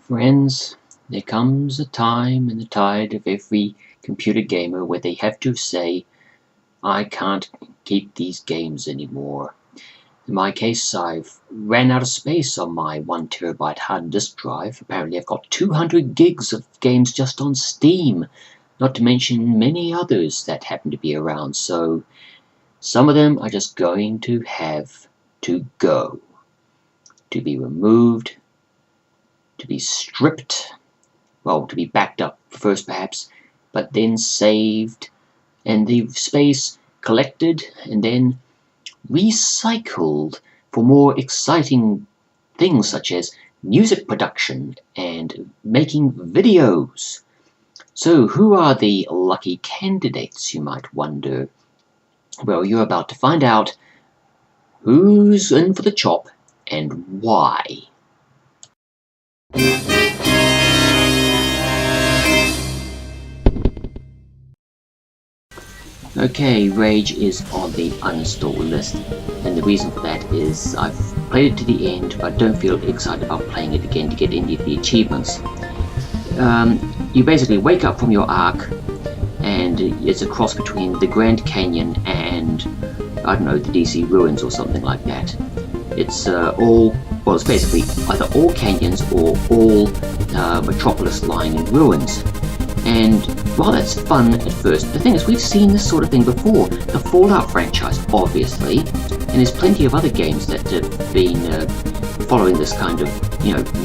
Friends, there comes a time in the tide of every computer gamer where they have to say, I can't keep these games anymore. In my case, I've ran out of space on my 1TB hard disk drive. Apparently I've got 200 gigs of games just on Steam, not to mention many others that happen to be around, so some of them are just going to have to go, to be removed, to be stripped, well, to be backed up first perhaps, but then saved, and the space collected and then recycled for more exciting things such as music production and making videos. So who are the lucky candidates, you might wonder? Well, you're about to find out who's in for the chop and why. Okay, Rage is on the uninstall list, and the reason for that is I've played it to the end, but I don't feel excited about playing it again to get any of the achievements. You basically wake up from your ark, and it's a cross between the Grand Canyon and, I don't know, the DC Ruins or something like that. It's it's basically either all canyons or all metropolis lying in ruins. And while that's fun at first, the thing is, we've seen this sort of thing before. The Fallout franchise, obviously, and there's plenty of other games that have been following this kind of,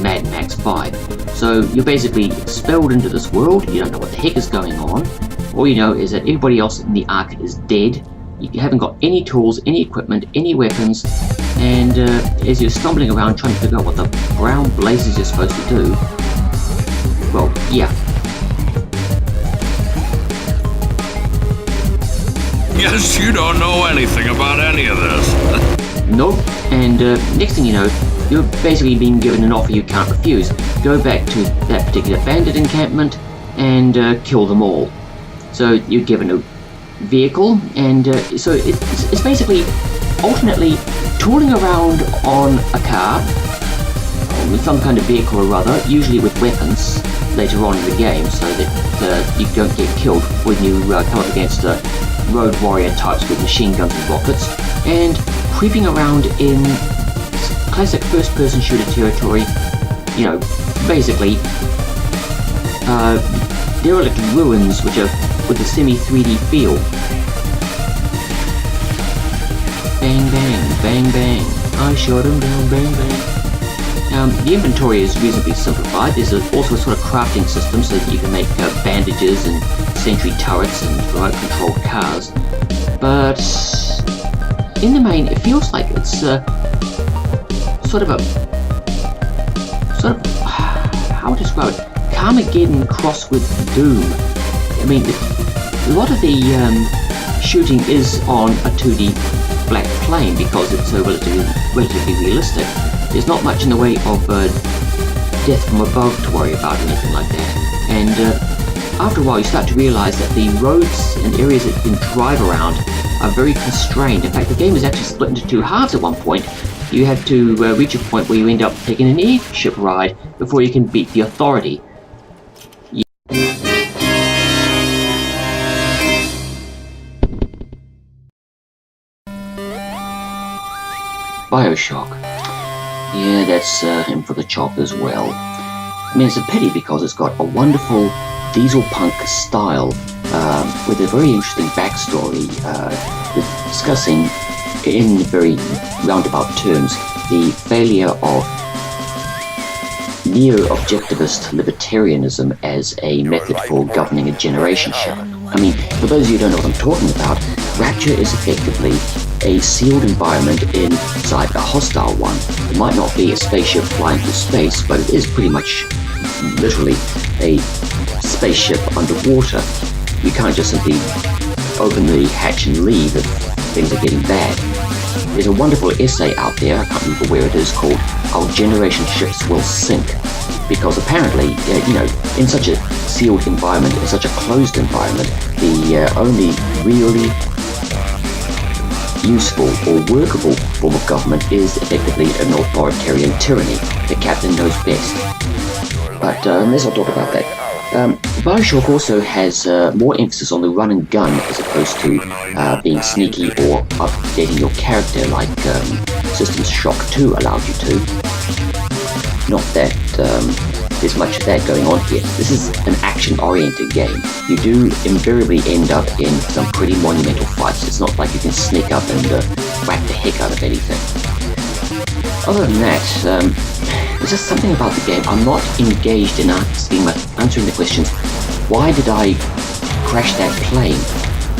Mad Max vibe. So you're basically expelled into this world, you don't know what the heck is going on. All you know is that everybody else in the Ark is dead. You haven't got any tools, any equipment, any weapons, and as you're stumbling around trying to figure out what the brown blazes you're supposed to do, well, yeah. Guess you don't know anything about any of this. Nope, and next thing you know, you're basically being given an offer you can't refuse. Go back to that particular bandit encampment and kill them all. So you're given a vehicle, and so it's basically alternately tooling around on a car, with some kind of vehicle or other, usually with weapons later on in the game, so that you don't get killed when you come up against road warrior types with machine guns and rockets, and creeping around in classic first-person shooter territory, basically derelict ruins which are with a semi-3D feel. Bang bang, bang bang, I shot him down, bang bang. The inventory is reasonably simplified. There's also a sort of crafting system so that you can make bandages and sentry turrets and remote-controlled cars. But in the main, it feels like it's how to describe it? Carmageddon crossed with Doom. I mean, a lot of the shooting is on a 2D black plane because it's so relatively realistic. There's not much in the way of death from above to worry about, or anything like that. And after a while, you start to realize that the roads and areas that you can drive around are very constrained. In fact, the game is actually split into two halves at one point. You have to reach a point where you end up taking an airship ride before you can beat the Authority. Bioshock. Yeah, that's in for the chop as well. I mean, it's a pity because it's got a wonderful diesel punk style with a very interesting backstory discussing in very roundabout terms the failure of neo-objectivist libertarianism as a method for governing a generation show. I mean, for those of you who don't know what I'm talking about, Rapture is effectively a sealed environment inside a hostile one. It might not be a spaceship flying through space, but it is pretty much literally a spaceship underwater. You can't just simply open the hatch and leave if things are getting bad. There's a wonderful essay out there, I can't remember where it is, called Our Generation Ships Will Sink. Because apparently, in such a sealed environment, in such a closed environment, the only really useful or workable form of government is effectively an authoritarian tyranny. The captain knows best. But let's not talk about that. Bioshock also has more emphasis on the run and gun as opposed to being sneaky or updating your character like Systems Shock 2 allowed you to. Not that there's much of that going on here. This is an action-oriented game. You do invariably end up in some pretty monumental fights. It's not like you can sneak up and whack the heck out of anything. Other than that, there's just something about the game. I'm not engaged in answering the questions. Why did I crash that plane?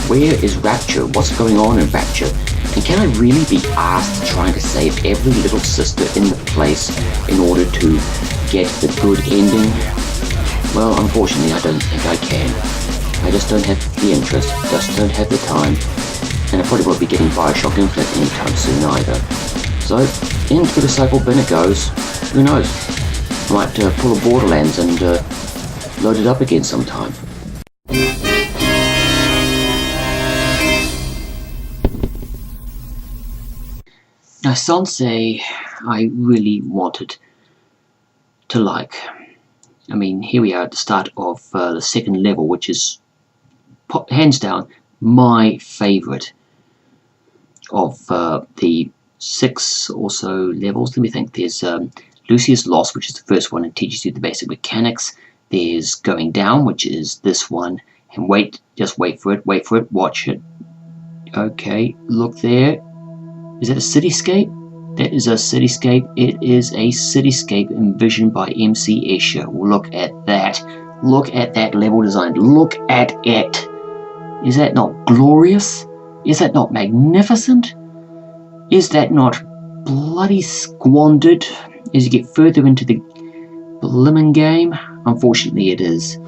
Where is Rapture? What's going on in Rapture? And can I really be asked trying to save every little sister in the place in order to get the good ending? Well, unfortunately, I don't think I can. I just don't have the interest, just don't have the time, and I probably won't be getting Bioshock Infinite anytime soon either. So, into the recycle bin it goes. Who knows? I might pull a Borderlands and load it up again sometime. NaissanceE, I really wanted to like. I mean, here we are at the start of the second level, which is hands down my favourite of the 6 or so levels. Let me think. There's Lucius Lost, which is the first one and teaches you the basic mechanics. There's Going Down, which is this one. And just wait for it, watch it. Okay, look there. Is that a cityscape? That is a cityscape. It is a cityscape envisioned by MC Escher. Look at that. Look at that level design. Look at it. Is that not glorious? Is that not magnificent? Is that not bloody squandered as you get further into the blimmin' game? Unfortunately it is.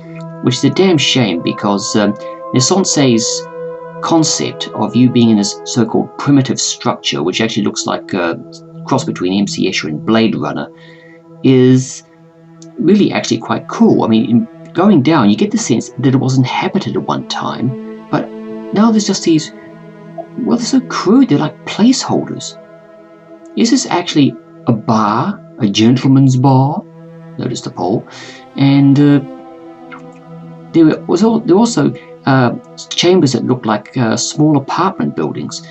Which is a damn shame because NaissanceE's concept of you being in this so-called primitive structure, which actually looks like a cross between MC Escher and Blade Runner, is really actually quite cool. I mean, in Going Down, you get the sense that it was inhabited at one time, but now there's just these, well, they're so crude, they're like placeholders. Is this actually a bar, a gentleman's bar? Notice the poll. And there were also chambers that look like small apartment buildings.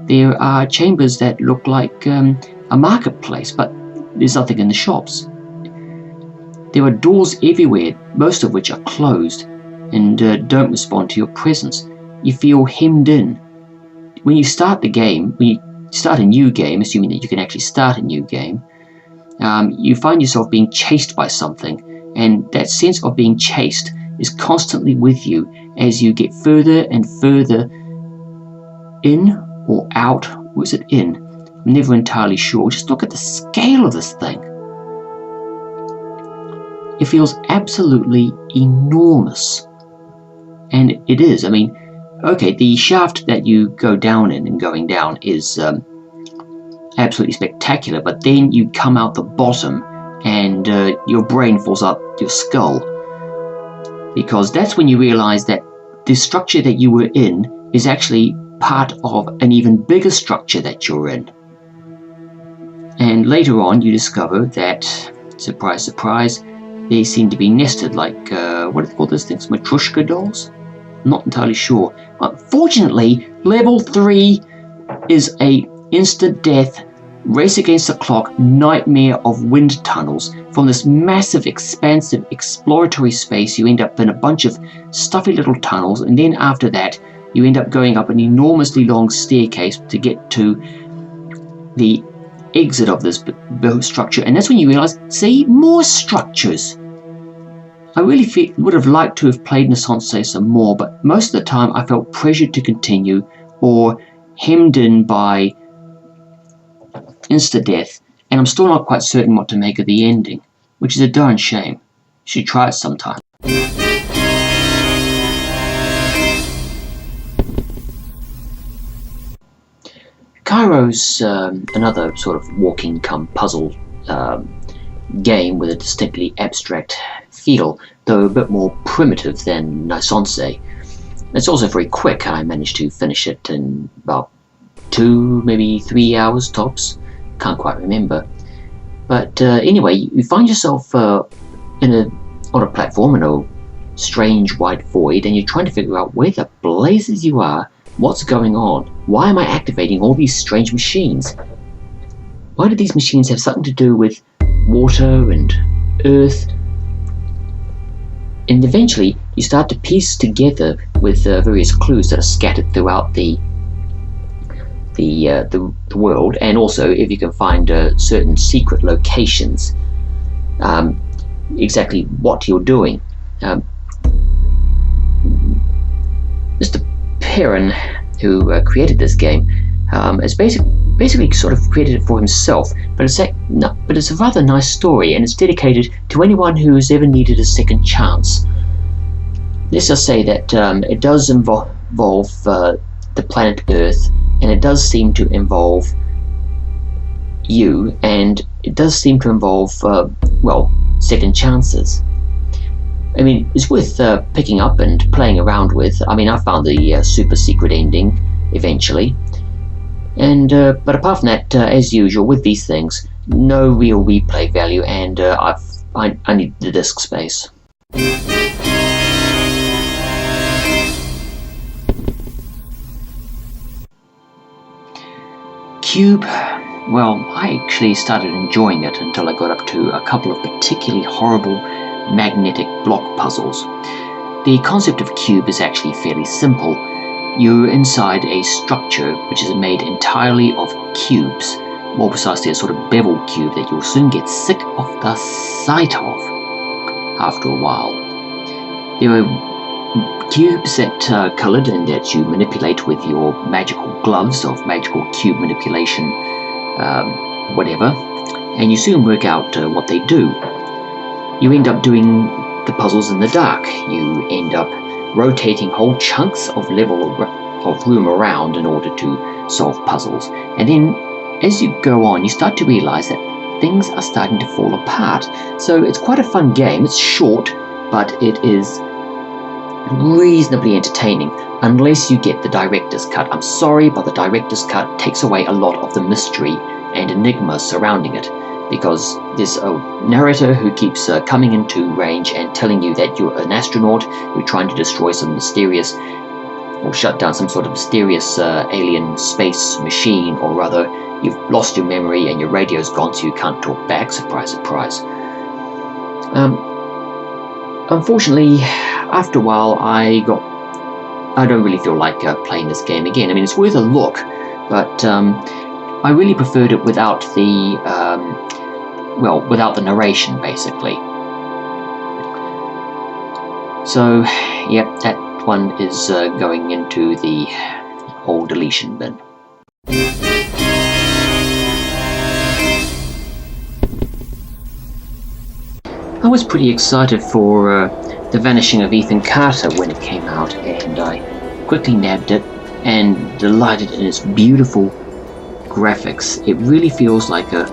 There are chambers that look like a marketplace, but there's nothing in the shops. There are doors everywhere, most of which are closed and don't respond to your presence. You feel hemmed in. When you start the game, when you start a new game, assuming that you can actually start a new game, you find yourself being chased by something, and that sense of being chased is constantly with you as you get further and further in or out. Or is it in? I'm never entirely sure. Just look at the scale of this thing. It feels absolutely enormous. And it is. I mean, okay, the shaft that you go down in and Going Down is absolutely spectacular, but then you come out the bottom and your brain falls out your skull. Because that's when you realize that the structure that you were in is actually part of an even bigger structure that you're in. And later on you discover that, surprise, surprise, they seem to be nested like, what do they call those things, Matryoshka dolls? I'm not entirely sure. Unfortunately, level 3 is a instant death, race against the clock nightmare of wind tunnels. From this massive, expansive, exploratory space, you end up in a bunch of stuffy little tunnels, and then after that, you end up going up an enormously long staircase to get to the exit of this structure. And that's when you realize, see, more structures. I really would have liked to have played NaissanceE some more, but most of the time I felt pressured to continue or hemmed in by insta-death, and I'm still not quite certain what to make of the ending, which is a darn shame. You should try it sometime. Kairo's another sort of walking come puzzle game with a distinctly abstract feel, though a bit more primitive than NaissanceE. It's also very quick. I managed to finish it in about 2, maybe 3 hours tops. Can't quite remember. But anyway, you find yourself on a platform in a strange white void, and you're trying to figure out where the blazes you are, what's going on, why am I activating all these strange machines? Why do these machines have something to do with water and earth? And eventually you start to piece together with various clues that are scattered throughout the world, and also if you can find certain secret locations, exactly what you're doing. Mr. Perrin, who created this game, has basically sort of created it for himself, but it's a rather nice story, and it's dedicated to anyone who's ever needed a second chance. Let's just say that it does involve the planet Earth, and it does seem to involve you, and it does seem to involve, well, second chances. I mean, it's worth picking up and playing around with. I mean, I found the super secret ending eventually. And but apart from that, as usual with these things, no real replay value, and I need the disk space. Q.U.B.E, well, I actually started enjoying it until I got up to a couple of particularly horrible magnetic block puzzles. The concept of Q.U.B.E is actually fairly simple. You're inside a structure which is made entirely of cubes, more precisely a sort of bevel cube that you'll soon get sick of the sight of after a while. There are cubes that are coloured and that you manipulate with your magical gloves of magical cube manipulation, whatever, and you soon work out what they do. You end up doing the puzzles in the dark. You end up rotating whole chunks of room around in order to solve puzzles. And then as you go on, you start to realize that things are starting to fall apart. So it's quite a fun game. It's short, but it is reasonably entertaining unless you get the director's cut. I'm sorry, but the director's cut takes away a lot of the mystery and enigma surrounding it, because there's a narrator who keeps coming into range and telling you that you're an astronaut who's trying to destroy some mysterious, or shut down some sort of mysterious alien space machine, or rather, you've lost your memory and your radio's gone so you can't talk back. Surprise, surprise. Unfortunately, after a while, I don't really feel like playing this game again. I mean, it's worth a look, but I really preferred it without the without the narration, basically. So, yep, that one is going into the whole deletion bin. I was pretty excited for the Vanishing of Ethan Carter when it came out, and I quickly nabbed it and delighted in its beautiful graphics. It really feels like a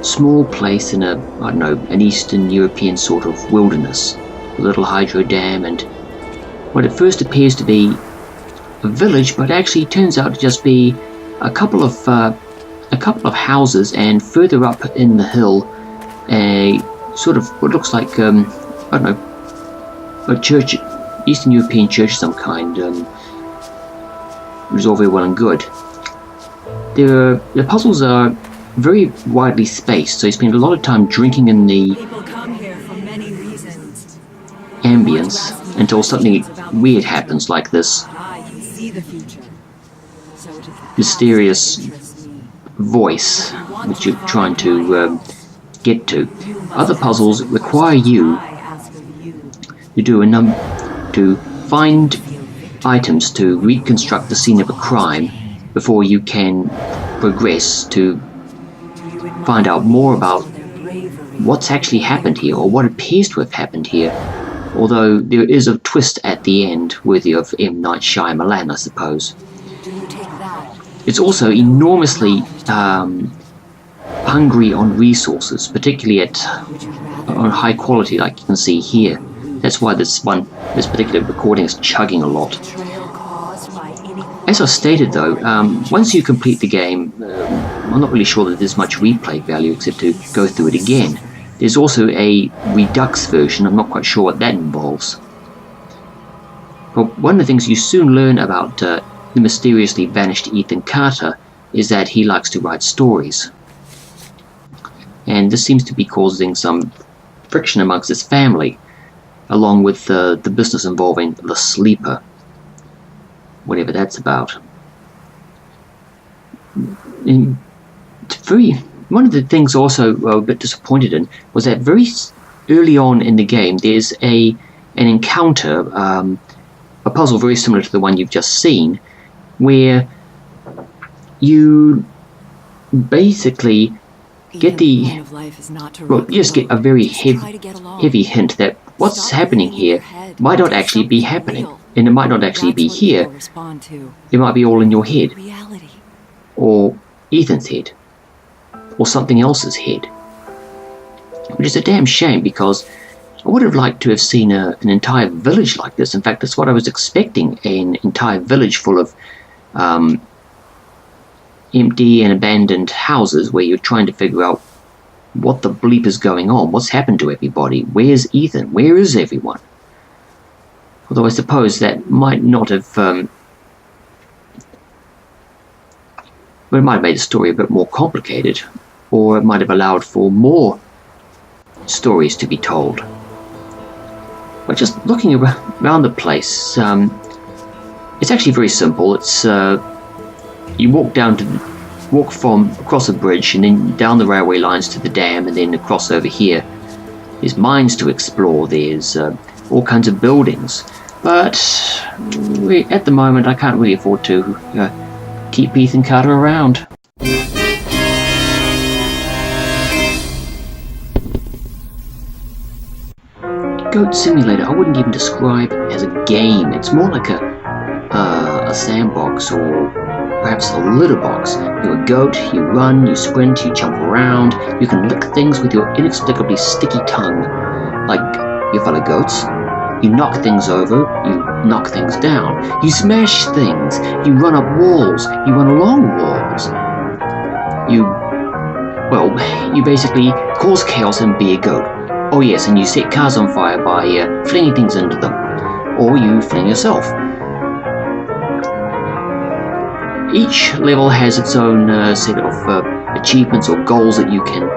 small place in an Eastern European sort of wilderness, a little hydro dam, and what at first appears to be a village, but actually turns out to just be a couple of houses, and further up in the hill, a sort of what looks like a church, Eastern European church of some kind. It was all very well and good. The puzzles are very widely spaced, so you spend a lot of time drinking in the ambience until something weird happens, like this mysterious voice which you're trying to get to. Other puzzles require you to do to find items to reconstruct the scene of a crime before you can progress to find out more about what's actually happened here, or what appears to have happened here, although there is a twist at the end worthy of M. Night Shyamalan, I suppose. It's also enormously hungry on resources, particularly on high quality, like you can see here. That's why this particular recording is chugging a lot. As I stated though, once you complete the game, I'm not really sure that there's much replay value except to go through it again. There's also a Redux version. I'm not quite sure what that involves. But one of the things you soon learn about the mysteriously vanished Ethan Carter is that he likes to write stories. And this seems to be causing some friction amongst his family, along with the business involving the Sleeper, whatever that's about. One of the things also a bit disappointed in was that very early on in the game there's an encounter, a puzzle very similar to the one you've just seen, where you basically get you just get a very heavy hint that what's happening here might not actually be happening, and it might not actually be here. It might be all in your head, or Ethan's head, or something else's head, which is a damn shame, because I would have liked to have seen an entire village like this. In fact, that's what I was expecting, an entire village full of empty and abandoned houses where you're trying to figure out what the bleep is going on, what's happened to everybody, where's Ethan, where is everyone? Although I suppose that might not have well, it might have made the story a bit more complicated, or it might have allowed for more stories to be told. But just looking around the place, it's actually very simple. It's you walk across a bridge and then down the railway lines to the dam, and then across over here. There's mines to explore. There's all kinds of buildings. But at the moment, I can't really afford to keep Ethan Carter around. Goat Simulator, I wouldn't even describe as a game. It's more like a sandbox, or perhaps a litter box. You're a goat, you run, you sprint, you jump around, you can lick things with your inexplicably sticky tongue, like your fellow goats. You knock things over, you knock things down, you smash things, you run up walls, you run along walls. You basically cause chaos and be a goat. Oh yes, and you set cars on fire by flinging things into them, or you fling yourself. Each level has its own set of achievements or goals that you can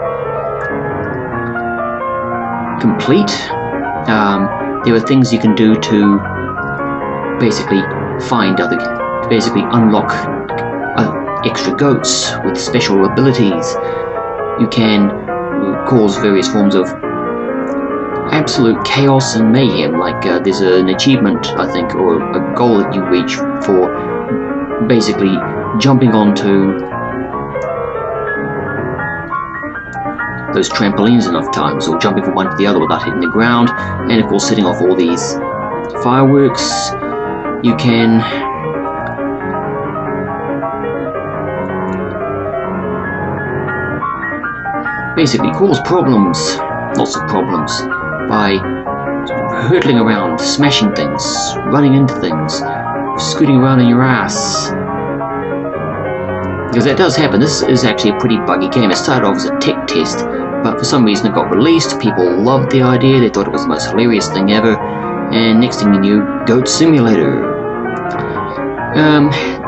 complete. There are things you can do to basically unlock extra goats with special abilities. You can cause various forms of absolute chaos and mayhem, like there's an achievement, I think, or a goal that you reach for basically jumping onto those trampolines enough times, or jumping from one to the other without hitting the ground, and of course setting off all these fireworks. You can basically cause problems, lots of problems, by hurtling around, smashing things, running into things, scooting around in your ass. Because that does happen. This is actually a pretty buggy game. It started off as a tech test, but for some reason it got released. People loved the idea, they thought it was the most hilarious thing ever, and next thing you knew, Goat Simulator.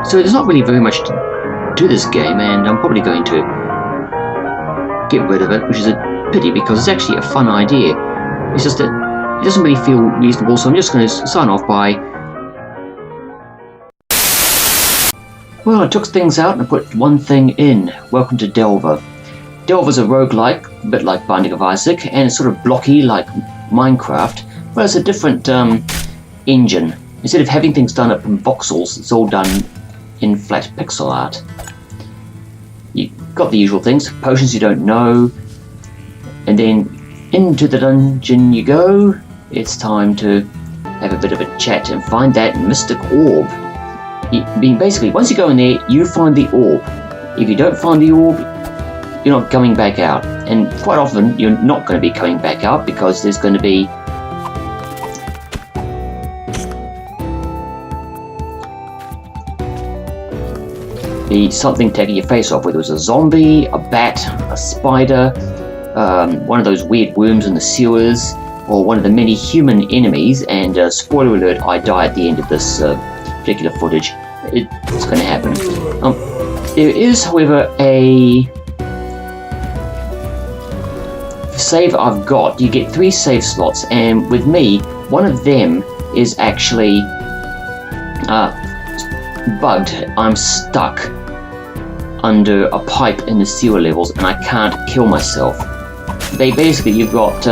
So there's not really very much to this game, and I'm probably going to get rid of it, which is a pity, because it's actually a fun idea. It's just that it doesn't really feel reasonable, so I'm just going to sign off by... Well, I took things out and I put one thing in. Welcome to Delver. Delver's a roguelike, a bit like Binding of Isaac, and it's sort of blocky like Minecraft, but it's a different engine. Instead of having things done up in voxels, it's all done in flat pixel art. You've got the usual things, potions you don't know, and then into the dungeon you go. It's time to have a bit of a chat and find that mystic orb. Basically, once you go in there, you find the orb. If you don't find the orb, you're not coming back out. And quite often, you're not going to be coming back out because there's going to be something taking your face off, whether it was a zombie, a bat, a spider, one of those weird worms in the sewers, or one of the many human enemies. And spoiler alert, I die at the end of this particular footage. It's going to happen. There is, however, a save I've got. You get 3 save slots, and with me, one of them is actually bugged. I'm stuck under a pipe in the sewer levels, and I can't kill myself. Basically, you've got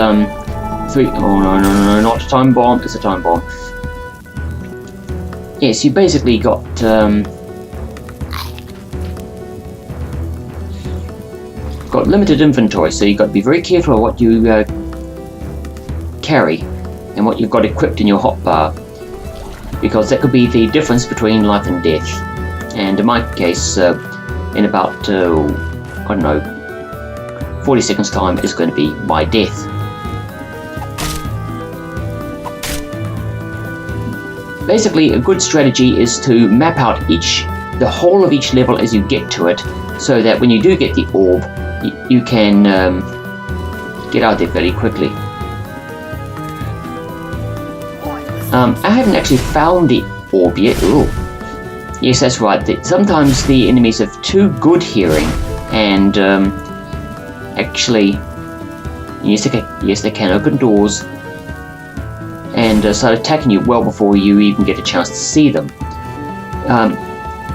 3. Oh no, not a time bomb. It's a time bomb. Yes, you basically got limited inventory, so you've got to be very careful of what you carry and what you've got equipped in your hotbar, because that could be the difference between life and death. And in my case, in about I don't know, 40 seconds time is going to be my death. Basically, a good strategy is to map out the whole of each level as you get to it, so that when you do get the orb, you can get out there fairly quickly. I haven't actually found the orb yet. Ooh. Yes, that's right. Sometimes the enemies have too good hearing, and actually, yes, they can open doors and start attacking you well before you even get a chance to see them.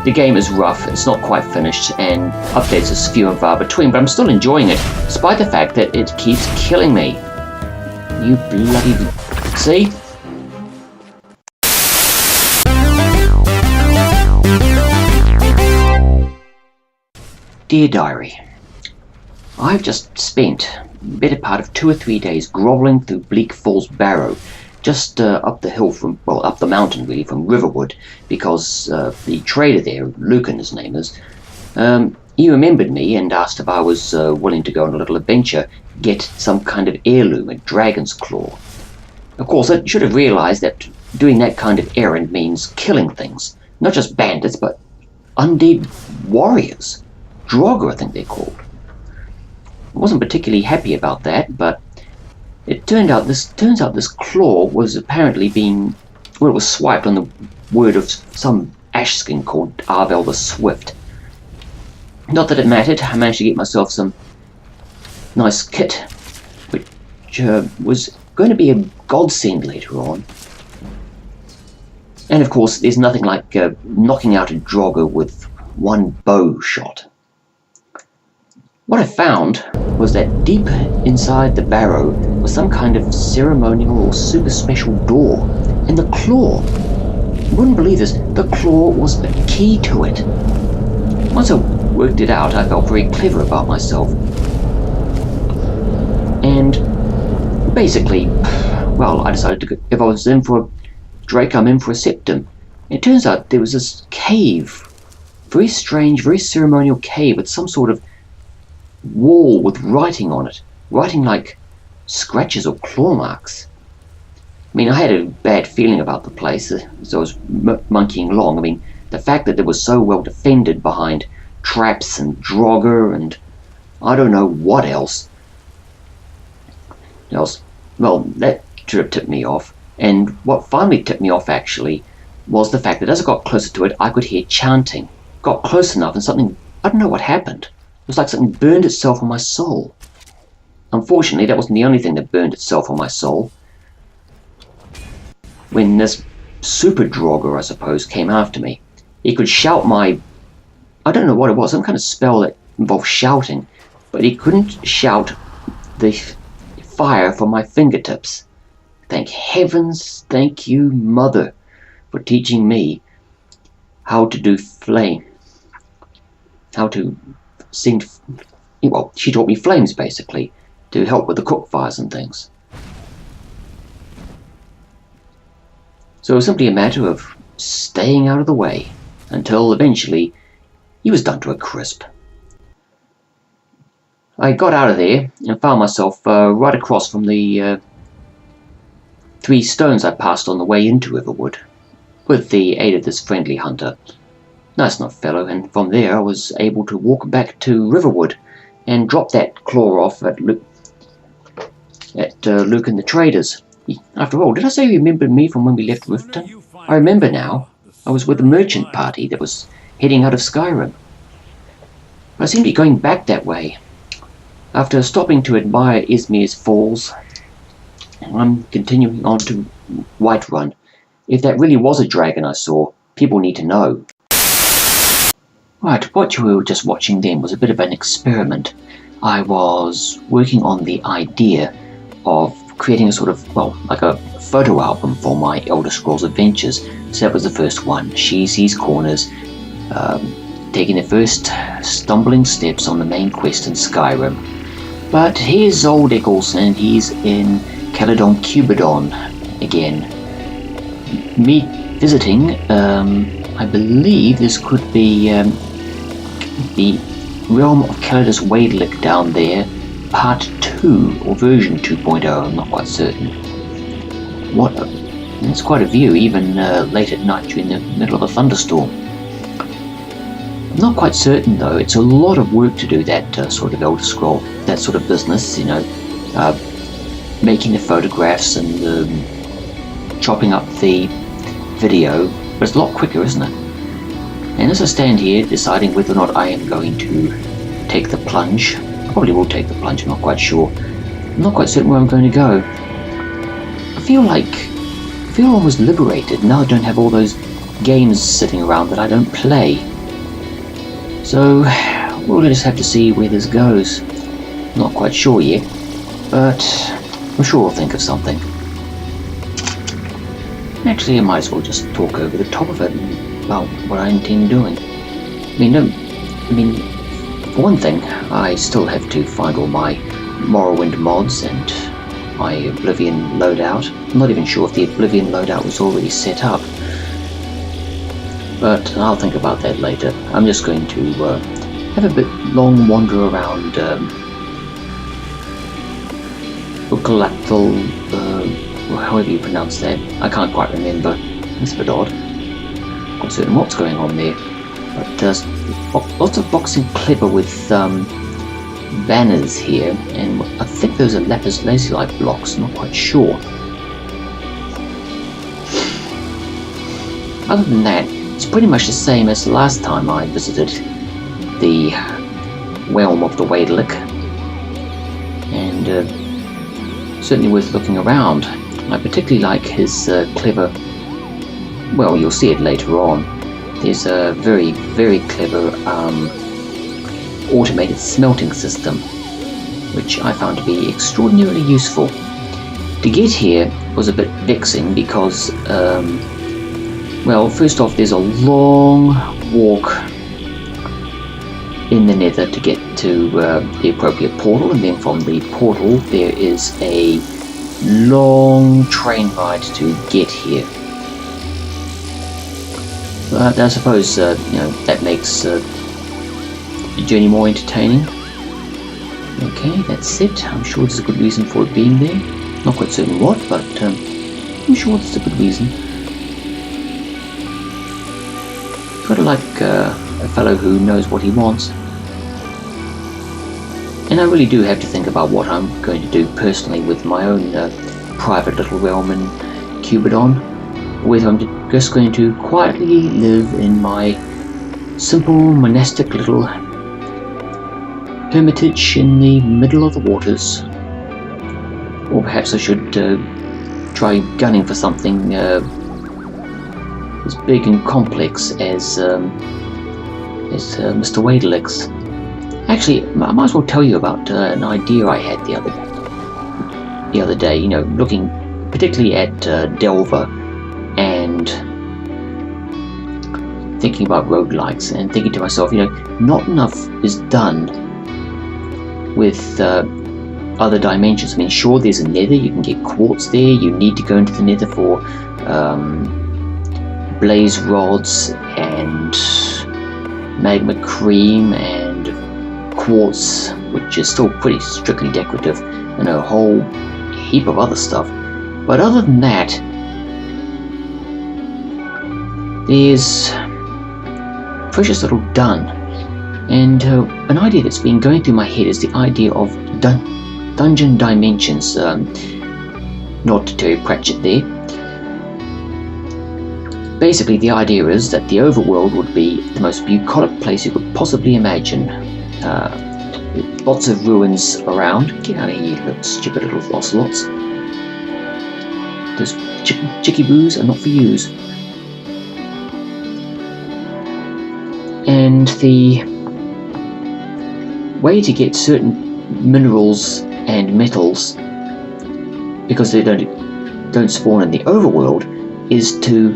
The game is rough, it's not quite finished, and updates are few and far between, but I'm still enjoying it, despite the fact that it keeps killing me. You bloody... See? Dear Diary, I've just spent the better part of 2 or 3 days grovelling through Bleak Falls Barrow, just up the hill up the mountain really, from Riverwood, because the trader there, Lucan his name is, he remembered me and asked if I was willing to go on a little adventure, get some kind of heirloom, a dragon's claw. Of course, I should have realized that doing that kind of errand means killing things, not just bandits, but undead warriors. Draugr, I think they're called. I wasn't particularly happy about that, but it turns out this claw was apparently it was swiped on the word of some ashskin called Arvel the Swift. Not that it mattered. I managed to get myself some nice kit, which was going to be a godsend later on. And of course, there's nothing like knocking out a Draugr with one bow shot. What I found was that deep inside the barrow was some kind of ceremonial or super special door, and the claw, you wouldn't believe this, the claw was the key to it. Once I worked it out, I felt very clever about myself. And basically, well, I decided to go, if I was in for a Drake, I'm in for a septum. It turns out there was this cave, very strange, very ceremonial cave with some sort of wall with writing on it, writing like scratches or claw marks. I mean, I had a bad feeling about the place as I was monkeying along. I mean, the fact that it was so well defended behind traps and Draugr and I don't know what else. Well, that sort of tipped me off. And what finally tipped me off, actually, was the fact that as I got closer to it, I could hear chanting. Got close enough and something, I don't know what happened. It was like something burned itself on my soul. Unfortunately, that wasn't the only thing that burned itself on my soul. When this super Draugr, I suppose, came after me, he could shout I don't know what it was, some kind of spell that involved shouting, but he couldn't shout the fire from my fingertips. Thank heavens, thank you, Mother, for teaching me how to do flame. How to sing, well, she taught me flames, basically, to help with the cook fires and things. So it was simply a matter of staying out of the way. until eventually he was done to a crisp. I got out of there and found myself right across from the 3 stones I passed on the way into Riverwood, with the aid of this friendly hunter. Nice enough fellow, and from there I was able to walk back to Riverwood and drop that claw off at Luke and the traders. After all, did I say you remembered me from when we left Riften? I remember now. I was with the merchant party that was heading out of Skyrim. I seem to be going back that way. After stopping to admire Izmir's falls, I'm continuing on to Whiterun. If that really was a dragon I saw, people need to know. Right, what you were just watching then was a bit of an experiment. I was working on the idea of creating a sort of, well, like a photo album for my Elder Scrolls adventures. So that was the first one. She sees corners, taking the first stumbling steps on the main quest in Skyrim. But here's old Eccles, and he's in Q.U.B.E again. Me visiting, I believe this could be the Realm of Kalad's Waidlick down there, Part 2 or version 2.0, I'm not quite certain. It's quite a view, even late at night during the middle of a thunderstorm. I'm not quite certain though, it's a lot of work to do that sort of Elder Scroll, that sort of business, you know, making the photographs and chopping up the video, but it's a lot quicker, isn't it? And as I stand here deciding whether or not I am going to take the plunge, I probably will take the plunge, I'm not quite sure. I'm not quite certain where I'm going to go. I feel almost liberated, now I don't have all those games sitting around that I don't play. So we'll just have to see where this goes. Not quite sure yet, but I'm sure I'll think of something. Actually, I might as well just talk over the top of it about what I intend doing. I mean, for one thing, I still have to find all my Morrowind mods and my Oblivion loadout. I'm not even sure if the Oblivion loadout was already set up, but I'll think about that later. I'm just going to have a bit long wander around Ukalatl, however you pronounce that. I can't quite remember. It's a bit odd. I'm not certain what's going on there. But lots of boxing Kleber with banners here, and I think those are lapis lazuli blocks, not quite sure. Other than that, it's pretty much the same as the last time I visited the realm of the Waidlick, and certainly worth looking around. I particularly like his clever, well, you'll see it later on, there's a very, very clever automated smelting system, which I found to be extraordinarily useful. To get here was a bit vexing because, well, first off, there's a long walk in the Nether to get to the appropriate portal, and then from the portal there is a long train ride to get here. But I suppose you know, that makes the journey more entertaining. Okay, that's it. I'm sure there's a good reason for it being there. Not quite certain what, but I'm sure there's a good reason. Sort of like a fellow who knows what he wants. And I really do have to think about what I'm going to do personally with my own private little realm in Q.U.B.E, whether I'm just going to quietly live in my simple monastic little hermitage in the middle of the waters, or perhaps I should try gunning for something as big and complex as Mr. Waidlick's. Actually, I might as well tell you about an idea I had the other day. You know, looking particularly at Delver and thinking about roguelikes, and thinking to myself, you know, not enough is done with other dimensions. I mean, sure, there's a Nether, you can get quartz there, you need to go into the Nether for blaze rods and magma cream and quartz, which is still pretty strictly decorative, and a whole heap of other stuff. But other than that, there's precious little done. And an idea that's been going through my head is the idea of dungeon dimensions. Not to Terry Pratchett there. Basically, the idea is that the overworld would be the most bucolic place you could possibly imagine. Lots of ruins around. Get out of here, you little stupid little ocelots. Those chicky-boos are not for yous. And the way to get certain minerals and metals, because they don't spawn in the overworld, is to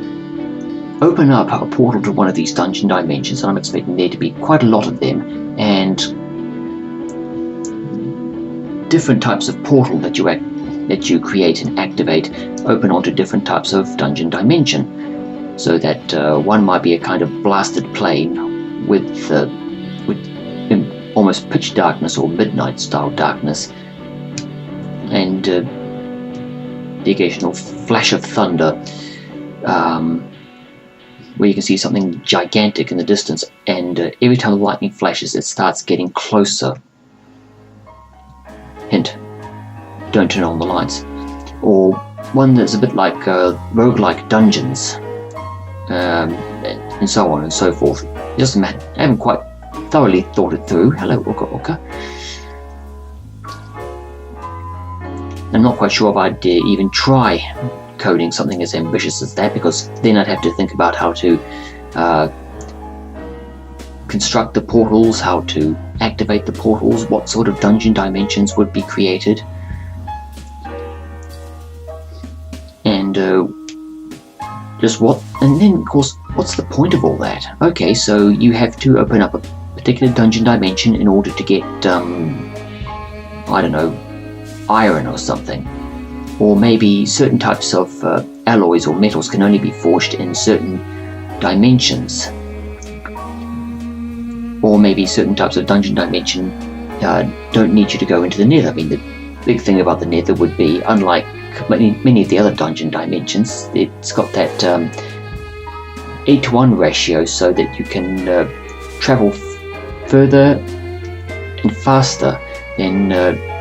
open up a portal to one of these dungeon dimensions, and I'm expecting there to be quite a lot of them, and different types of portal that you create and activate open onto different types of dungeon dimension, so that one might be a kind of blasted plane with almost pitch darkness or midnight style darkness, and the occasional flash of thunder, where you can see something gigantic in the distance, and every time the lightning flashes it starts getting closer. Hint, don't turn on the lights. Or one that's a bit like roguelike dungeons, and so on and so forth. It doesn't matter. I haven't quite thoroughly thought it through. Hello, Orca. I'm not quite sure if I'd even try coding something as ambitious as that, because then I'd have to think about how to construct the portals, how to activate the portals, what sort of dungeon dimensions would be created, and and then of course, what's the point of all that? Okay, so you have to open up a particular dungeon dimension in order to get I don't know, iron or something, or maybe certain types of alloys or metals can only be forged in certain dimensions, or maybe certain types of dungeon dimension don't need you to go into the nether. I mean, the big thing about the nether would be, unlike many of the other dungeon dimensions, it's got that 8-to-1 ratio, so that you can travel further and faster than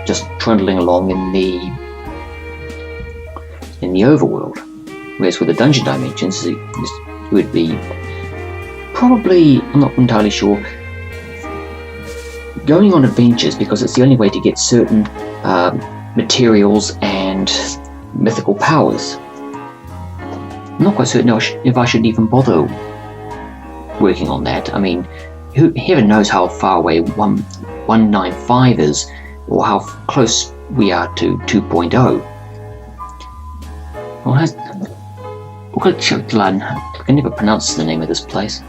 just trundling along in the overworld. Whereas with the dungeon dimensions, it would be probably, I'm not entirely sure, going on adventures, because it's the only way to get certain materials and mythical powers. I'm not quite certain if I should even bother working on that. I mean, heaven knows how far away 1.95 is, or how close we are to 2.0. I can never pronounce the name of this place.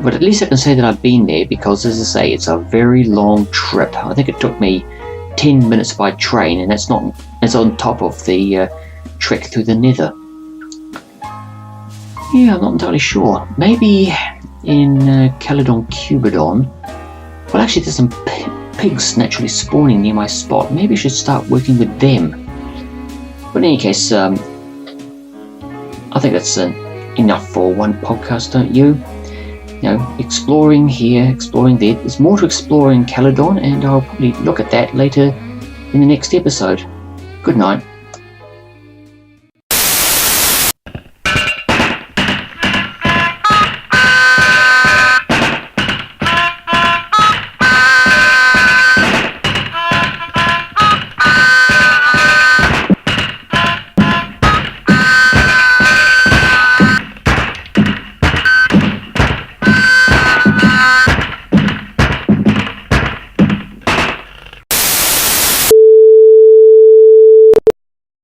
But at least I can say that I've been there, because, as I say, it's a very long trip. I think it took me 10 minutes by train, and it's on top of the trek through the nether. Yeah, I'm not entirely sure. Maybe in Q.U.B.E, well, actually there's some pigs naturally spawning near my spot. Maybe I should start working with them. But in any case, I think that's enough for one podcast, don't you? You know, exploring here, exploring there. There's more to explore in Caledon, and I'll probably look at that later in the next episode. Good night.